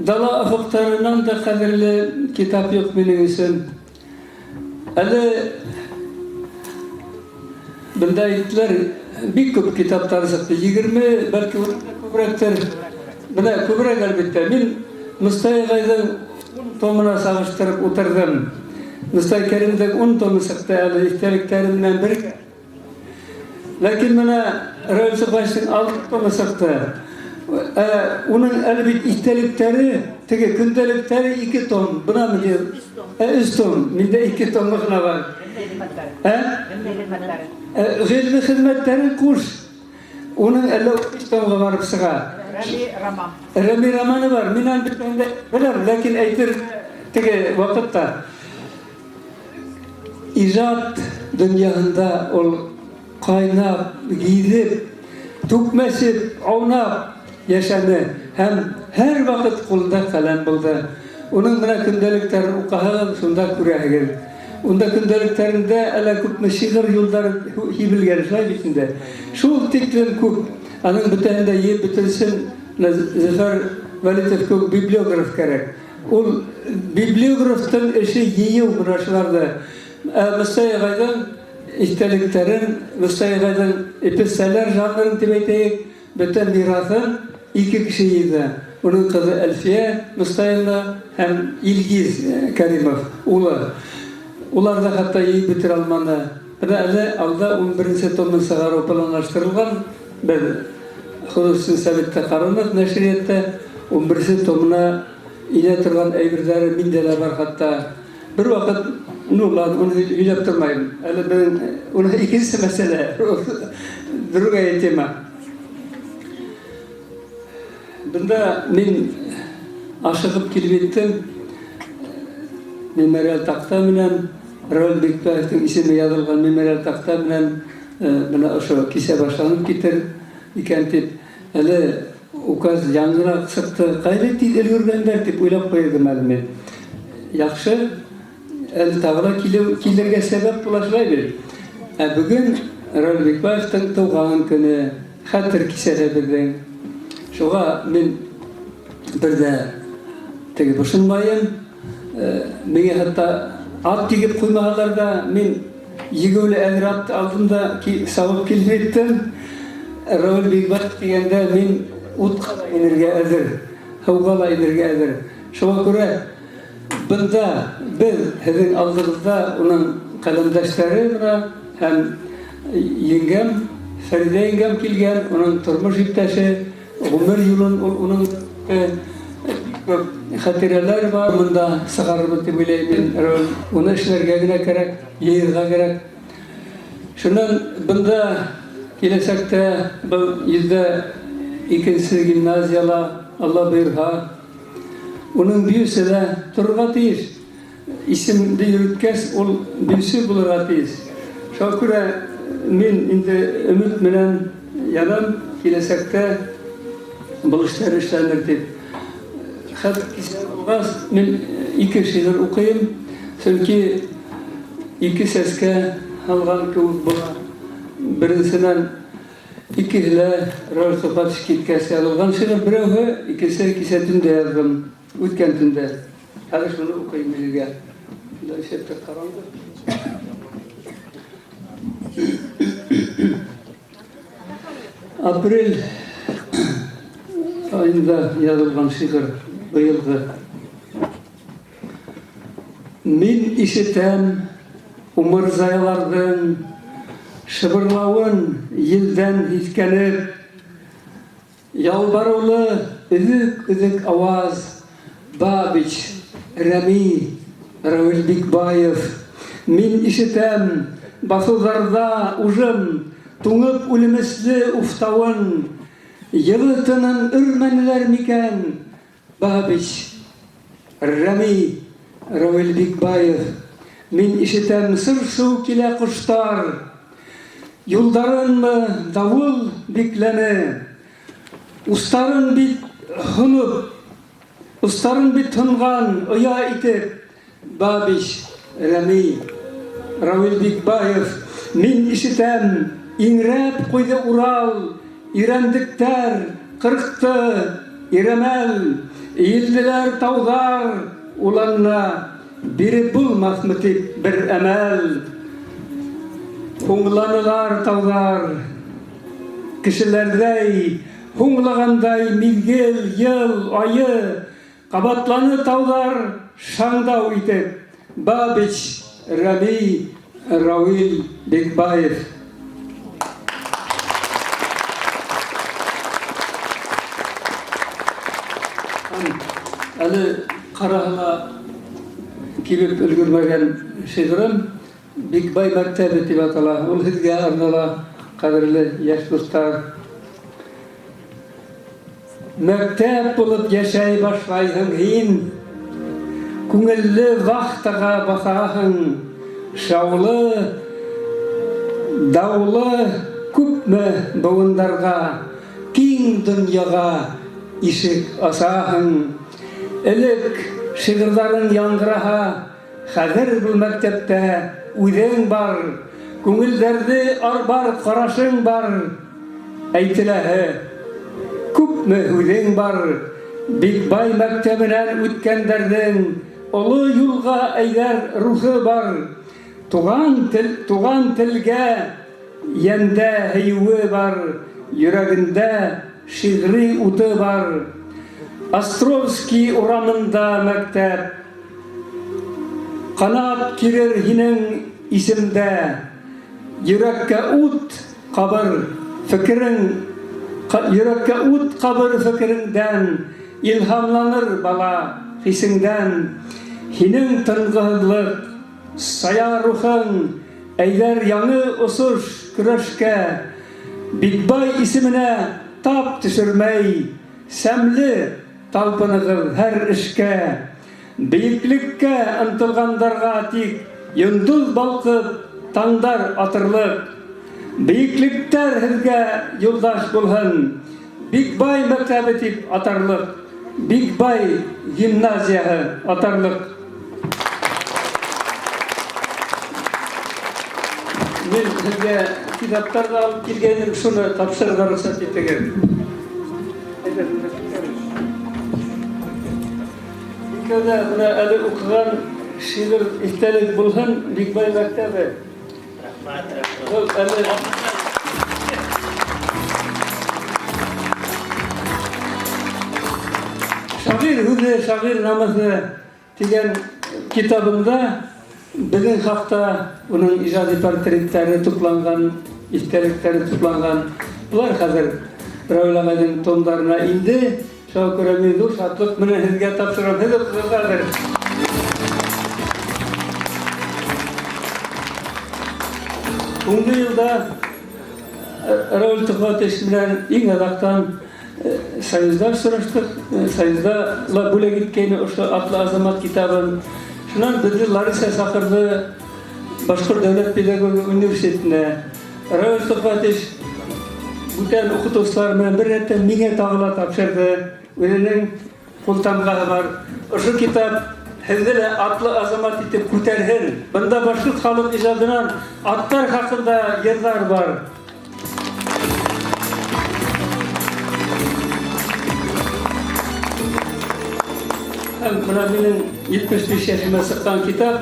dala afıklarından da kadirli kitap yok benim için. Ali bunda itler bir küp kitaplar sıktı. 20 belki kubrektir. Buna kubrek elbette. Min Mustafa Gay'dan tomuna savaştırıp oturdum. Mustafa Kerim'de 10 tomu sıktı. Ali ifteliklerimden bir. Lakin bana Rövsü Baş'ın 6 tomu sıktı. Onun elbet iftelikleri, teki gündelikleri 2 tom. Buna mı diyor? 3 tom. Minde 2 tomlukla var. Gilmi hizmetleri kurs. Onun 53 tomga varıp sığa. Rami Ramanı var. Minan bir tane bilir. Lakin aytır teki vakitte. İcat dünyasında ol kaynap, giydirip, tukmesip, oynap yaşandı. Hem her vakit kulda kalem buldu. Onun bana gündelikleri ukaha sunda kurayagir. Onda gündeliklerinde ala küp meşihir yollar hibil gelişler içinde. Şu tiklen küp, anın bütünde ye bütünsin Zafer Valitev küp bibliograf gerek. O bibliograftan işi yiyor burasılarda. Mustafa Gay'dan işteliklerin, Mustafa Gay'dan episteller janrın tibeteyik, bütün mirasın 2 kişiydi. Onun kızı Elfiye, Mustafa'yla hem İlgiz Karimov, Ular da hatta iyi bitir almanı. Buna alda 11. tomun sağarı planlaştırılgan. Ben Hulusun Sabit'te karınlık neşriyette 11. tomuna ine turgan eybirleri mindeler var hatta. Bir vakit onu yaptırmayın. Ben ona ikinci mesele. Druga eğitime. Bunda min aşıkıp kilbettim. Memorial takta minen Raul Bikbayev'in ismi yazılgan memorial takta minen buna şu kişi başlanıp gitir ikentip. Hele ukaz yangına sıktı. Gayret değil elgürgenler tip uylap koydum elime. Yakşı el tağla kilerge sebep bulaşlayabilir. Bugün Raul Bikbayev'in tuğağın günü hatır kişiyle birden. Şoğa min bir de tegi boşunmayın. Mege hatta at digip koymağalarda min yigöle elrat aldığımda ki savıp kilmettim. Raul Bikbayev degende min utkala energe edir. Havgala energe edir. Şoğa göre bunda biz sizin aldığınızda onun kalemdaşları hem yengem, Feride yengem kilgen, onun turmuş iptaşı, ömür yılın onun hatireler var. Bunda sağarımı bileyim. Onu işlerge gerek, yayırga gerek. Şundan bunda gelesekte bu %2 gimnaziyala Allah buyurha. Onun büyüsü de turga teyir. İsimde yürütkes ol büyüsü bulurga teyir. Şakure min indi ümit bilen yanam gelesekte buluşlar işlenirdi. Hat kisas min 2 şeyler okuyayım. Çünkü 2 seske algan kuvvet bu. Birincisinden 2 ile Raul Şikitkesi algan şeyler biröğü 2 tünde yazdım. Ütken tünde. Hadi şunu okuyayım bilge. Da şefte karanlık. April ayında yazılgan şiir bıyılgı. Min işitem umurzayalardan şıbırlawın yilden hitkenip yalvarılı üdük avaz Babiç, Rami, Raul Bikbayev. Min işitem basılarda ujım tuğup ulümüslü uftavın yılıtının ürmeniler miken Babiç, Rami, Raul Bikbayev. Min işitem sır su kile kuştar yolların mı davul bikleni Устарын бит хунуп, устарын бит хунган, оя итеп, Бабич Рәми, Равил Бикбаев, мин ишетәм, иңрәп куйды Урал, ирәндектәр, кырыкты, иремәл, иелделәр тауҙар, уларына биреп булмаҫмы тип бер әмәл. Һуңланылар тауҙар, кешеләрҙәй, һуңлағандай миҙгел, йыл, айы, ҡабатланы тауҙар шаңдау итеп. Бабич Рәми, Равил Бикбаев. Әле ҡараһына килеп өлгөрмәгән шиғырым Бикбай мәктәбе тип атала. Ул һеҙгә арнала, ҡәҙерле йәш дуҫтар. Мәктәп булып йәшәй башлайһың һин, күңелле вахтаға баҫаһың, шаулы, даулы күпме быуындарға, киң донъяға ишек асаһың. Элек шиғырҙарың яңғыраһа, хәҙер был мәктәптә үҙең бар, күңелдәрҙе арбар ҡарашың бар. Әйтеләһе, күпме һүҙең бар, Бикбай мәктәбенән үткәндәрҙең оло юлға әйҙәр рухы бар. Туған телгә йәндә һөйөүе бар, йөрәгендә шиғри уты бар. Островский урамында мәктәп, ҡанат кирер һинең исемдә, йөрәккә ут ҡабыр фекереңдән, илһамланыр бала хисеңдән. Һинең тынғыһыҙлыҡ, сая рухың, әйҙәр яңы осош көрәшкә. Бикбай исеменә тап төшөрмәй, сәмле талпынығыҙ һәр эшкә. Бейеклеккә ынтылғандарға тик йондоҙ балҡып, таңдар атырлыҡ. Бейеклектәр һеҙгә юлдаш булһын, Бикбай мәктәбе тип атарлыҡ, Бикбай гимназияһы атарлыҡ. Мин һеҙгә китаптарҙы алып килгәйнем, шуны тапшырырға рөхсәт итегеҙ. Икәүҙә бына әле уҡыған шиғыр иҫтәлек булһын, Бикбай мәктәбе. Был әле Шағир һүҙе, шағир намыҫы тигән китабында беҙҙең хаҡта уның ижади портреттәре тупланған, иҫтәлектәре тупланған. Былар хәҙер Рәүил ағайҙың томдарына инде. Шуға күрә мин ҙур шатлыҡ менән һеҙгә тапшырам. Һеҙ уҡығыҙҙыр. Һуңғы йылда Рәүил Төхвәтович менән иң аҙаҡтан Союзда осраштыҡ. Союзда ла бүләк иткәйне ошо «Атлы Азамат» китабын. Шунан беҙҙе Лариса саҡырҙы Башҡорт дәүләт педагогия университетына. Рәүил Төхвәтович бүтән уҡытыусылар менән бер рәттән миңә тағы ла тапшырҙы. Үҙенең ҡултамғаһы бар. Ошо китап һеҙҙе лә «Атлы Азамат» итеп күтәрһен. Бында башҡорт халыҡ ижадынан аттар хаҡында йырҙар бар. Бына минең 75 йәшемә сыҡҡан китап.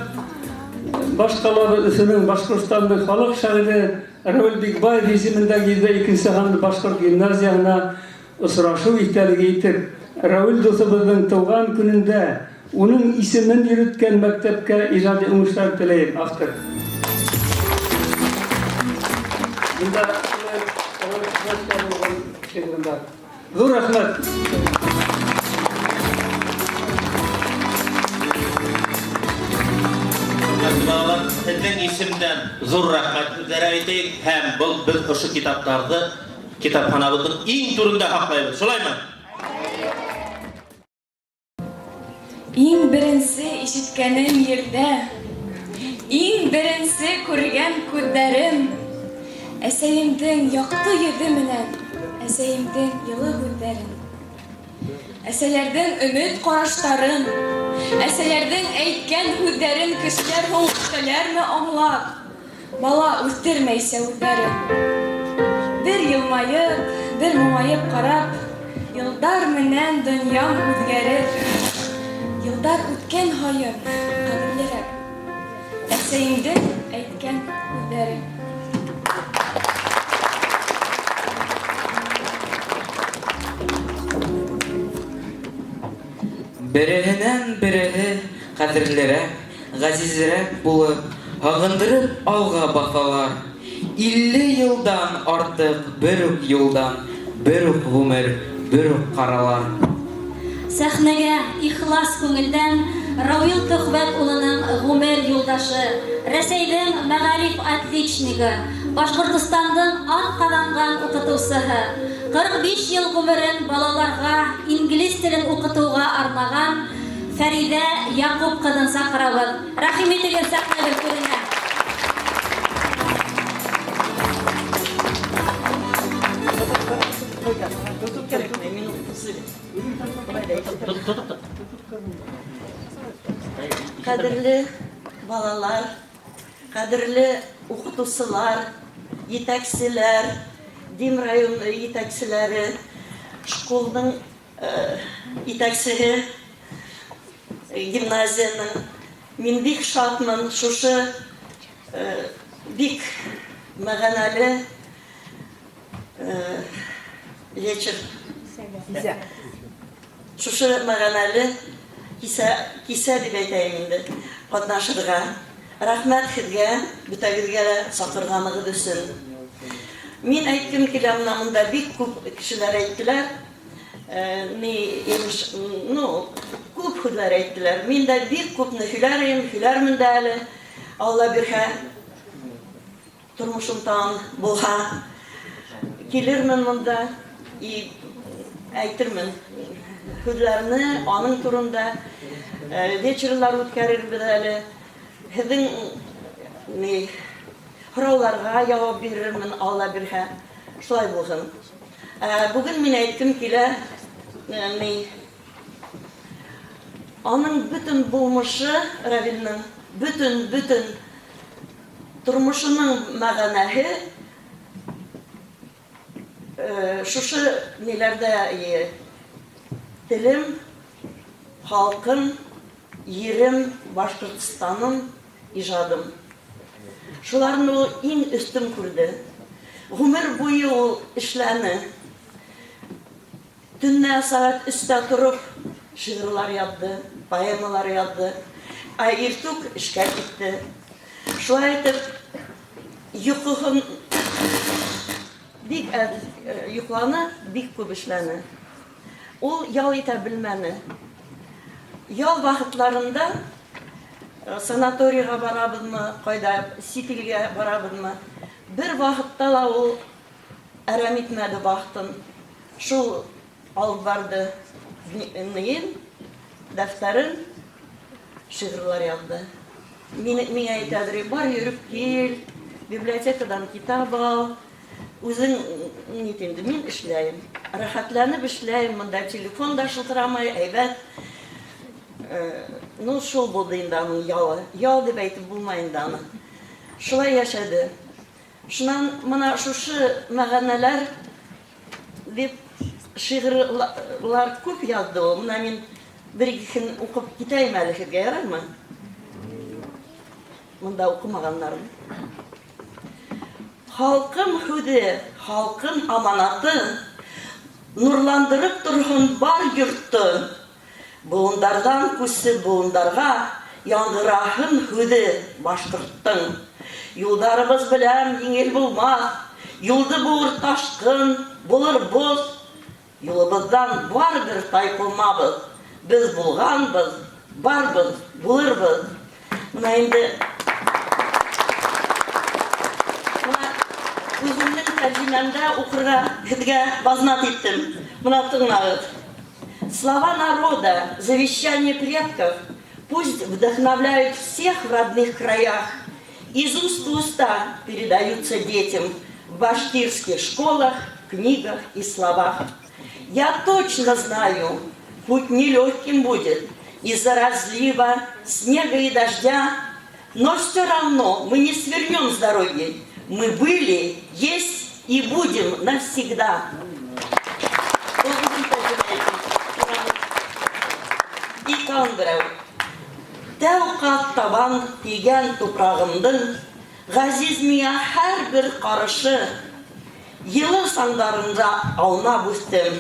Баш ҡалабы Өфөнөң Башҡортостандың халыҡ шағиры Рәүил Бикбаев исемендәге 2-нче һанлы башҡорт гимназияһына осрашыу иҫтәлеге итеп, Рәүил дуҫыбыҙҙың тыуған көнөндә уның исемен йөрөткән мәктәпкә ижади уңыштар теләйем, автор. Ҙур рәхмәт. Һеҙҙең исемдән ҙур рәхмәт һүҙҙәре әйтәйек һәм был беҙ ошо китаптарҙы китапханабыҙҙың иң түрендә һаҡлайбыҙ. Шулаймы? Иң беренсе ишеткәнем ерҙә, иң беренсе күргән күҙҙәрем, әсәйемдең яҡты йөҙө менән әсәйемдең йылы һүҙҙәрен, әсәләрҙең өмөт ҡараштарын, әсәләрҙең әйткән һүҙҙәрен кешеләр һуң үтәләрме аңлап, бала үҫтермәйсә үҙҙәрен. Бер йылмайып, бер моңайып ҡарап, йылдар менән донъям үҙгәрер. Йылдар үткән һайын ҡәҙерлерәк, әсәйемдең әйткән һүҙҙәрен. Береһенән береһе ҡәҙерлерәк, ғәзизерәк булып, һағындырып алға баҫалар. 50 йылдан артыҡ бер үк юлдан, бер үк ғүмер, бер үк ҡаралар. Сәхнәгә ихлас күңелдән Рауил Төхвәт улының ғүмер юлдашы, Рәсәйҙең мәғариф отличнигы, Башҡортостандың атҡаҙанған уҡытыусыһы, 45 йыл ғүмерен балаларға инглиз телен уҡытыуға арнаған Фәридә Яҡуп ҡыҙын саҡырабыҙ. Рәхим итегеҙ сәхнә бөлкөрөнә. Қадірлі балалар, қадірлі оқытушылар, етәкселер, Дим районы етәкселәре, школдың етәксеһе, гимназияның. Мин бик шатмын, шушы бик мәғәнәле вечер. Шушы мәғәнәле кисә дип әйтәйем инде, ҡатнашырға. Рәхмәт һеҙгә, бөтәгеҙгә саҡырғанығыҙ өсөн. Мин әйткем килә, мында бик күп кешеләр әйттеләр, күп һүҙҙәр әйттеләр. Мин дә бик күпне һөйләрмен дә әле. Алла бирһә, тормошом тан булһа, килермен монда и әйтермен һүҙләрне аның турында, вечерлар үткәрербеҙ әле. Һеҙҙең һорауларға яуап бирермен, Алла бирһә, шулай булһын. Бүген мин әйткем килә, аның бөтөн булмышы, Равилның бөтөн тормошының мәғәнәһе шушы неләрдә телем, халҡым, ерем, Башҡортостаным, ижадым. Шуларны ул иң өстөн күрде. Ғүмер буйы ул эшләне. Төнлә саат 3-тә тороп, шиғырлар яҙҙы, поэмалар яҙҙы. Иртүк эшкә китте. Шулай итеп, йоҡоһон бик йоҡланы, бик күп эшләне. Ул ял итә белмәне. Ял ваҡытларында санаторийға барабыҙмы, ҡайҙа сит-илгә барабыҙмы, бер ваҡытта ла ул әрәм итмәде ваҡытын. Шул алып барды дәфтәрен, шиғырлар яҙҙы. Миңә әйтәдер, бар йөрөп кил, библиотекадан китап ал, үзең нит инде, мин эшләйем. Рәхәтләнеп эшләйем, мында телефон да шылтырамай, әйбәт. Шул булды инде аның ялы. Ял дип әйтеп булмай инде аны. Шулай йәшәде. Шунан мына шушы мәғәнәләр дип шиғырлар күп яҙҙы ул. Мына мин бер-икеһен уҡып китәйем әле һеҙгә, яраймы? Мында уҡымағандарым. Халҡым һүҙе, халҡым аманаты, нурландырып торһон бар йортто. Буындарҙан күсеп буындарға, яңғыраһын һүҙе башҡорттың. Юлдарыбыз белән еңел булмаҫ, юлды буыр ташҡын, булыр боҙ. Юлыбыҙҙан барыбер тайпылмабыҙ. Беҙ булғанбыҙ, барбыҙ, булырбыҙ. Мына инде үземнең тәржемәмдә уҡырға һеҙгә базнат иттем. Мына тыңлағыҙ. Слова народа, завещание предков пусть вдохновляют всех в родных краях. Из уст в уста передаются детям в башкирских школах книгах и словах. Я точно знаю, путь нелегким будет из-за разлива, снега и дождя, но все равно мы не свернем с дороги. Мы были, есть и будем навсегда. Икан берәү. Тәү кат табан тигән тупрагымдың, газиз миңа һәр бер карышы. Йылы саңдарында аунап үстем,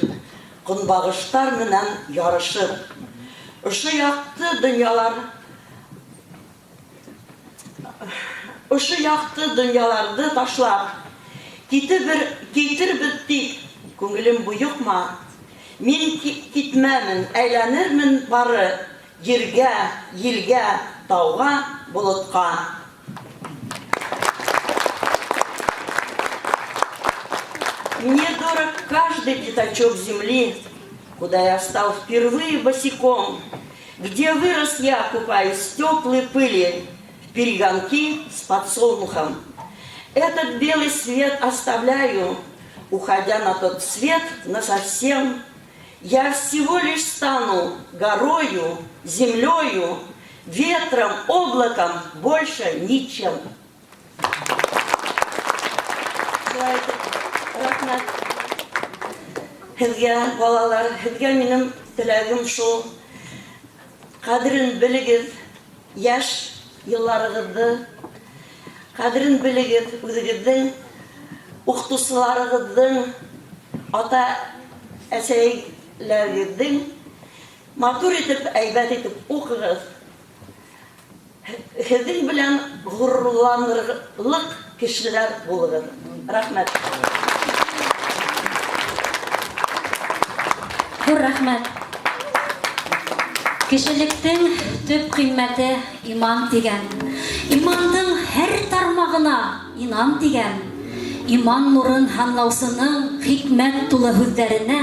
көнбагыштар менән ярышып. Ошо якты дөньяларды ташлап, китер биттик, күңелем буйыкма. Мин китмәмен, әйләнермен бары, ергә, елгә, тауга, болытка. Мне дорог каждый пятачок земли, куда я стал впервые босиком, где вырос я, купаясь в теплой пыли, в перегонки с подсолнухом. Этот белый свет оставляю, уходя на тот свет насовсем. Я всего лишь стану горою, землею, ветром, облаком, больше ничем. Рахмат. Һезгә, балалар, һезгә минем теләгем шул. Кадерен белегез, яшь елларыгызды. Кадерен белегез, үзегезнең, укытучыларыгыздың, ата-әсәйләрегезнең матур итеп, әйбәт итеп укыгыз. Һезнең белән горурланырлык кешеләр булыгыз. Рахмәт. Рахмәт. Кешелектең төп кыйммәте иман дигән. Имандың һәр тармагына инан дигән. Иман нурын ханлаусының хикмәт тулы һүзләренә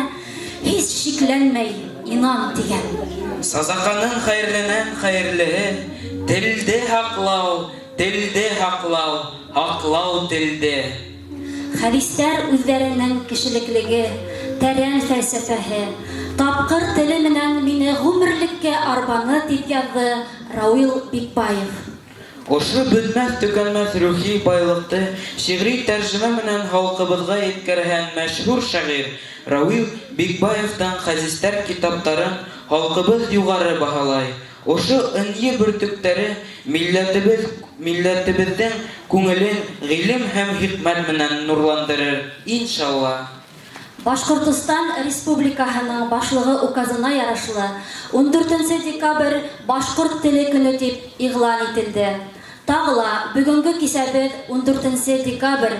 һич шикләнмәй инан дигән. Сазаканың хәерленән хәерлеһе, телде хаклау, хаклау телде. Хәдисләр үзләренең кешелеклеге, тәрән фәлсәфәһе, тапкыр теле менән мине гомерлеккә арбаны дип язды Рауил Бикбаев. Ошы бетмәс төкәнмәс рухи байлыкты шигъри тәрҗемә менән халкыбызга yetkәргән мәшһүр шагыйрь Рауил Бикбаевтан хәдисләр китапларын халкыбыз югары баһалай. Ошы ынйы бөртекләре милләтебезнең күңелен гыйлем һәм хикмәт менән нурландырыр, иншалла. Башкортстан Республикаһының башлыгы указына ярашлы 14 декабрь Башкорт теле көне дип игълан ителде. Тагыла бүгенге кисәбез 14 декабрь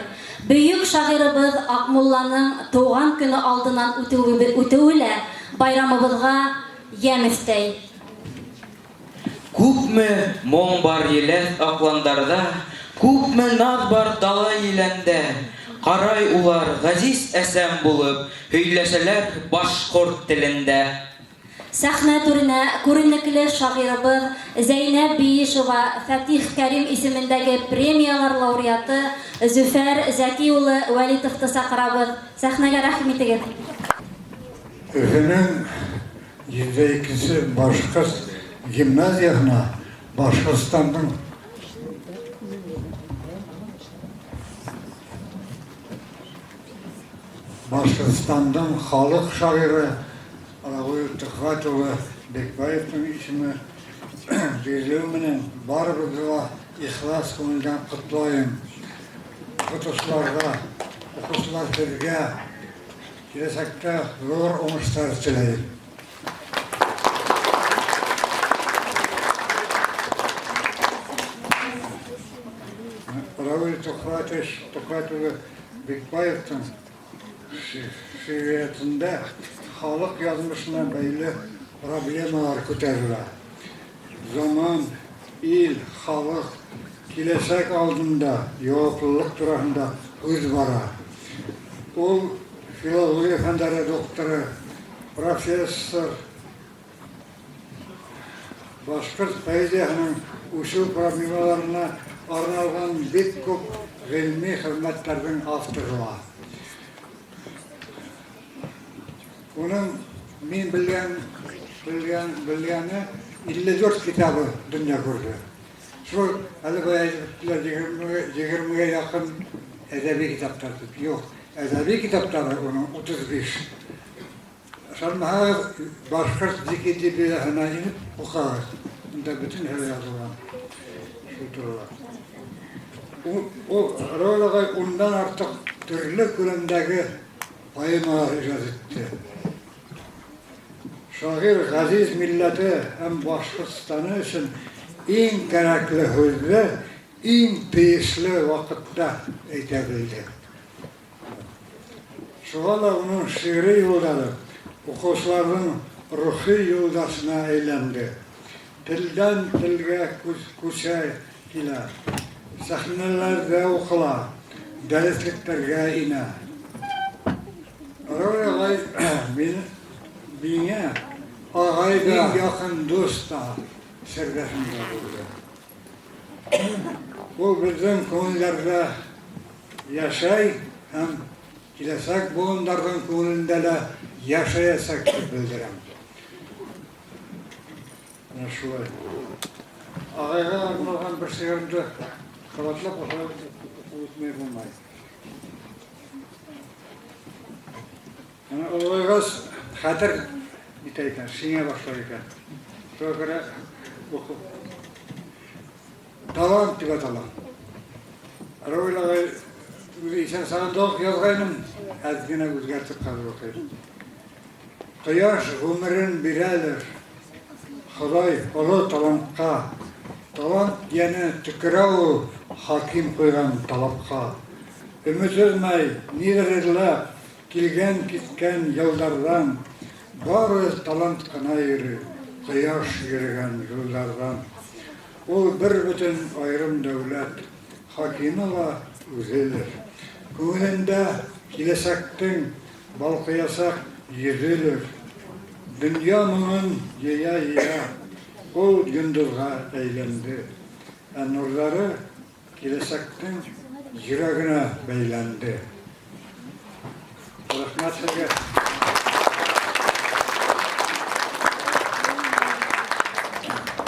бөек шагыйрыбыз Акмулланың туган көне алдыннан үтүелә байрамыбызга яместей. Күпме моң бар еләс акландарда, күпме наз бар дала иләндә. Карай улар газиз әсәм булып, һөйләшәләр башкорт телендә. Сәхнә түренә күренекле шагыйрыбыз Зәйнәп Биишева Фатих Кәрим исемендәге премиялар лауреаты Зөфәр Зәки улы Вәлитовты сакырабыз. Сәхнәгә рәхим итегез. Өзенең 102-се Башкорт гимназиясына Башкортстандың халық шагыйры Рауил Бикбаевтың исеме берілуі менен барыбызга ихлас күңелдән котлайым. Укытучыларга, укучыларга киләчәктә зур уңышлар теләйм. Рауил Бикбаевтың şiiriyetinde halk yazmışına bəyli problemler көтәрелә. Zaman, il, halk, kilesek aldığında, yokluluk turağında hız bara. O filologiya fənləri doktoru, professor, Bashkirt poeziyasının usul problemalarına arnalgan bek köp ilmi hizmetlerden avtorlar. Onun min bilgeni 54 kitabı dünya gördü. Şu hali böyle 20'ye yakın edebi kitaplar yok. Edebi kitapları onun 35. Sanma başka zikidi bir hana inip okar. Bunda bütün her yazılan şu durumlar. O aralığa ondan artık türlü kulündeki payıma icat etti. Şair Gaziz milleti hem Başkırstanı için en gerekli sözler, en peyisli vakitte edebildi. Şuala onun şiiri yolları, okusuların ruhi yoldasına eylendi. Tilden tilge kuşay ile, sahnelerde okula, dersliklerge ine. Oraya bine ağayda yakın dost da serbestinde buldu. Bu bizim konularda yaşay hem kilesek bu onların konunda da yaşayasak bildirem. Şöyle. Ağayga armağan bir şeyinde kavatlap unutmayı bulmayız. Ağaygas hatır iteyken, şine başlarken. Sonra okup devam tibat Allah. Arayla insan sana doğuk yazgaydım, azgına özgertip kalır okuyayım. Kıyaş ömrün biredir. Xudoy ulu talantqa, talant yana tükravu hakim koygan talapqa. Ümit üzmey, nidirler, kilgen kitken yollardan, bari talant qana yürü, kıyaş yürügen yollardan. O bir bütün ayrım devlet, hakimi ve üzüldür. Көңілінде келесектің балқиясақ езілір. Дүния мұңын ея, ол gündüzға әйленді. Нұрлары келесектің жүрегіне бейленді. Рахмет сізге.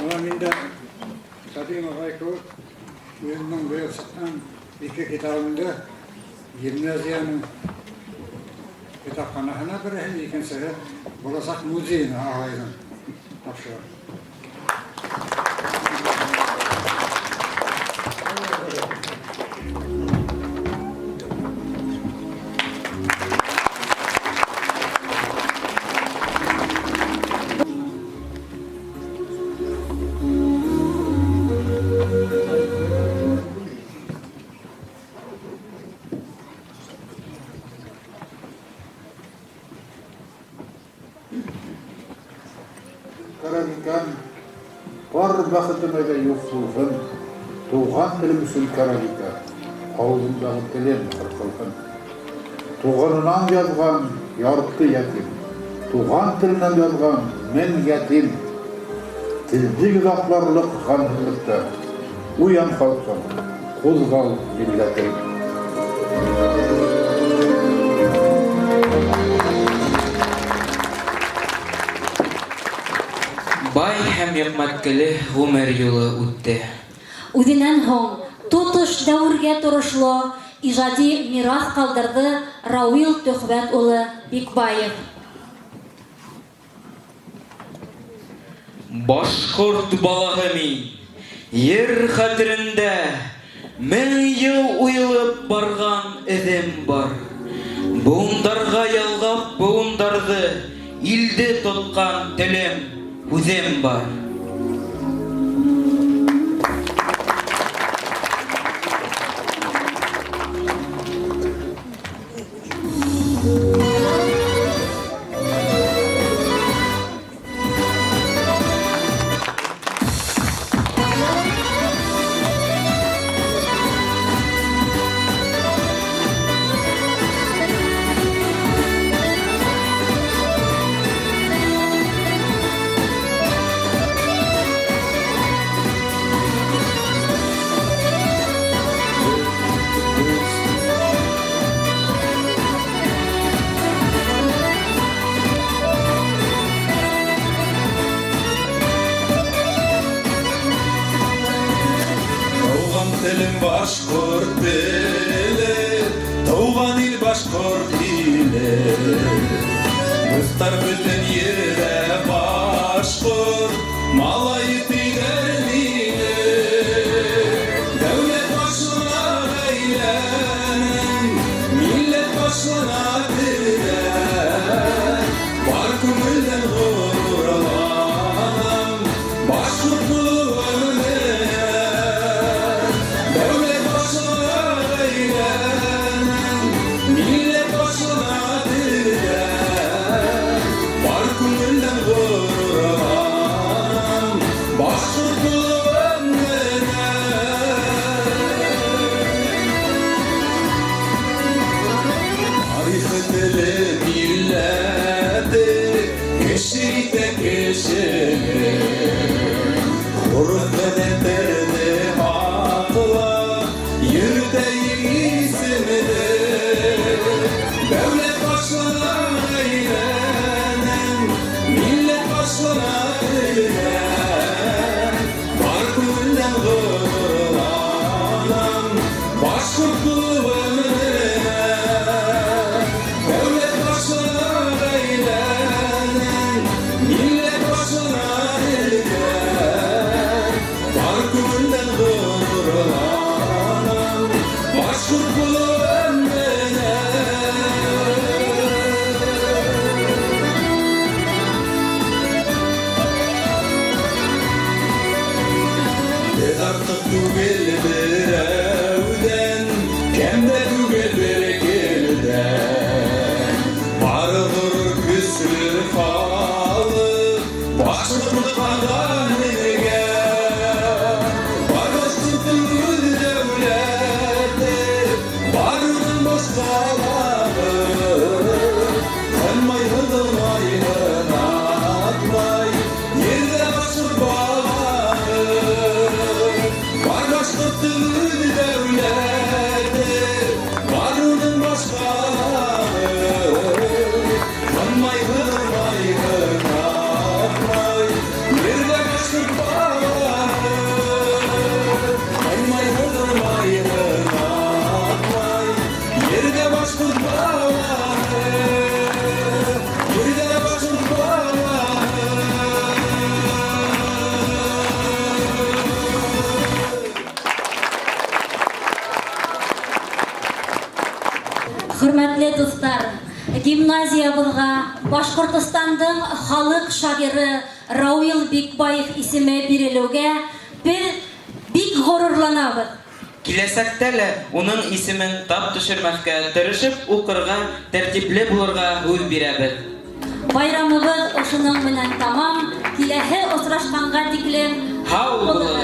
Ona minde Kadim Ağay Kurt, özümün böyle sıktan iki kitabında Gimnaziyanın kitapxanasına bir ikincisi Bulasak Muzeyine ağayın tapşırır. Karalikan var vakitime de yoksulsun, tuğan tilimsin karalika, ağzımдағы тілем қырқылған. Туғанынан жазған ярты ятим, туған тілінен жазған мен ятим, тілдік зақларлық ғаншылықта, уян қалсам, қозғал милләтім. Бай һәм яқмәткеле ғүмер юлы үтте. Үҙенән һуң тотыш дәүергә торошло ижади мирас ҡалдырҙы Рауил Төхвәт улы Бикбаев. Башҡорт балаһы мин, ер хәтерендә мең йыл уйылып барған эҙем бар. Быуындарға ялғап быуындарҙы, илде тотҡан телем, һүҙем бар. телим башкорт теле, туган ил башкорт иле. Мустар бүтін ерде башқұрт, малайы тигерліне. Дәулет башына ғайленің, миллет башына тірде. Бар көңілден ғұраланам, башқұртлығыне. Дәулет башына ғайленің, миллет башына тірде. Бар көңілден ғұраланам, башқұртлығыне. Tarixi dili milleti, kişiyde kişini. Kuruk medenlerdi akla, yürüteyin ismini. Devlet başına eğlenen, millet başına eğlenen. Var kömülden kırılanan, başkurtluğunu. Devlet başına eğlenen, millet başına eğlenen. Var kömülden kırılanan, başkurtluğunu. Biz artık tügel bir evden, kemde tügel bir gelden. Barıdır küsür falı, başlıklardan erge. Barıştırdın devleti, barının başkaları. Kanmay hıdılmayın atmay, yerde basır bağları. Barıştırdın devleti, barının başkaları. Kanmay hıdılmayın atmay, yerde basır bağları. Kanmay hıdılmayın atmay, yerde basır bağları. Yerde basır bağları. Hürmetli dostlar, gimnaziyabызға Башқұртстанның халық шағиры Рауил Бикбаев исеме бирелеугә biz бик горурланабыз. Киләсәктә лә уның исемен тап төшермәскә тырышып укырга, тәртипле булырга һүз бирәбез. Байрамыбыз ошының менән тамам. Киләһе осрашканга тиклем Һау булыгыз!